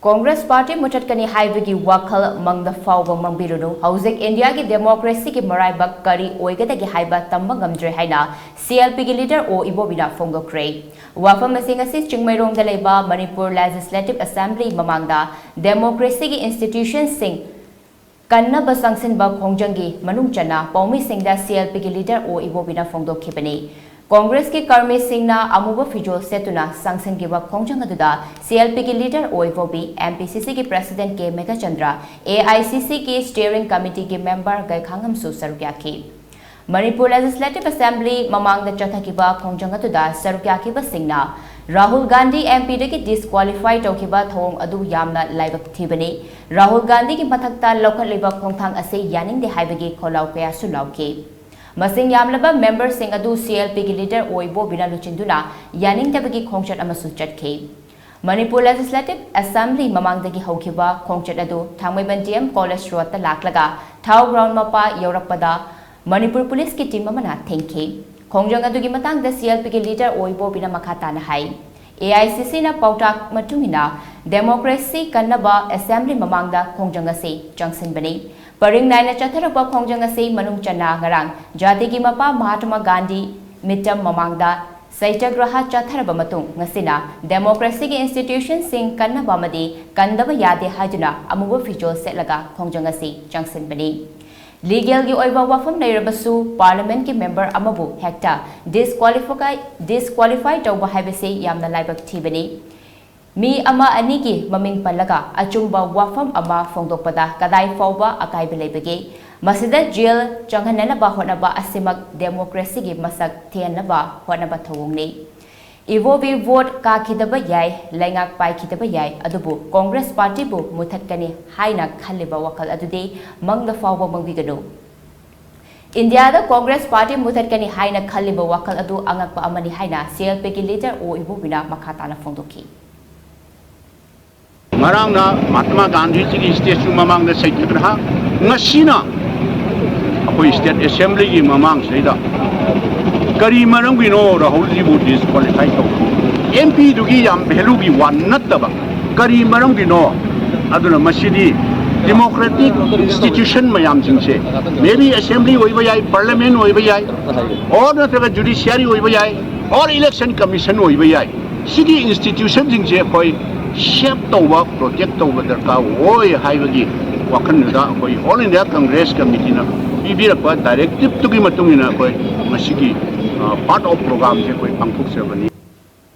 Congress Party Muthatkani Haibagi Wakhal Mangda Phaoba Mangbirunu Hauzik India ki democracy ki maraibak kari oigadagi haiba tamba ngamdre haina CLP ki leader o Ibobi na phongdokre. Wafam asing asi Chingmairong da leiba Manipur Legislative Assembly mamangda democracy ki institutions sing kanna basangsin ba khongjangi manung chana paumi singda CLP ki leader o Ibobi na phongdokhibani. Congress के कर्मी सिंह ना अमुबा फिजोल सेतुना संगठन के वक्त खोंजंग अदुदा CLP के leader Ibobi MPCC के प्रेसिडेंट के मेघा चंद्रा AICC के स्टीयरिंग कमेटी के मेंबर गैखांगम सु सरुक्याखी मणिपुर लेजिस्लेटिव असेंबली ममांग चथाखिबा खोंजंग अदुदा सरुक्याखिबा सिंहना राहुल गांधी MP दे की डिस्क्वालीफाई तौखिबा थोंग अदु यामना लाइबक थीबनी राहुल गांधी की मथक्ता लौखलेबा खोंथांग असे यानिंग दे हाइबगी खोलाव कया सुलावके मसिंग यामलबा मेंबर सिंह अदु CLP की लीडर ओइबोबी ना लुचिंदुना यानिंग तबगी खोंचट अमसु चटखे मणिपुर लेजिस्लेटिव असेंबली ममांगदगी हौखिबा खोंचट अदु थांगमैबन DM कॉलेज रोड ता लाक्लगा थाउ ग्राउंड मपा यौरकपदा मणिपुर पुलिस की टीम अमना थेंखे खोंजंग अदुगी मतंगदा CLP की लीडर ओइबोबी ना मखाताना हाई AICC ना पौटाक मतुंगिना डेमोक्रेसी कन्नबा असेंबली ममांगदा खोंजंग असे चंगसिनबनी परिंग नाइना चथरप खोंजंग असे मनुंग चना ngarang जाति की Mopa Mahatma Gandhi MITM ममांगदा सैत्यग्रह चथरब मतुंग ngasina democracy की इंस्टीट्यूशन सिंग कन्नबा मदी कंदब यादे हाजुना अमुबो फिजोल सेटलगा खोंजंग असे चंगसिनबनी लीगल की ओइबा वफम लेरबसु पार्लियामेंट के मेंबर अमबु हेक्टा डिस्क्वालीफाई तौबा हाइबसे यामना लाइबक थीबनी मी अमा अनि की ममिंग पल्लगा अचुंबा वफम अमा फोंदोकपदा कदाई फौबा अकाइबे लेबगे मसिदा जेल चंगहननबा होनबा असिमक डेमोक्रेसी की मसक थेनबा होनबा थवंगनी इवोबी वोट काखिदबा याय लैंगाक पाइखिदबा याय अदुबु कांग्रेस पार्टी बु मुथत्कनी हाइना खल्लिबा वखल अदुदे मंगदा फावबा मंगबिगनु इंडिया दा कांग्रेस पार्टी मुथत्कनी हाइना खल्लिबा वखल अदु अंगकपा अमनी हाइना CLP की leader O इबोबिना मखाताना फोंदोखी Marangna Mahatma Gandhi ji statue mamang da saityagраha ngasina apoi state assembly gi mamang saida kari marang gi no Rahul ji bu disqualify to MP du gi yam value gi wan nataba kari marang gi no aduna masidi democratic institution mayam jingse maybe assembly hoiba yai parliament hoiba yai or nataga judiciary hoiba yai or election commission hoiba yai sigi institution jingse koi shape tauba protect tauba darka oi haibagi wakhal da koi all india congress committee na bibirakpa directive tugi matungina koi masigi part of program je koi pangthok sebani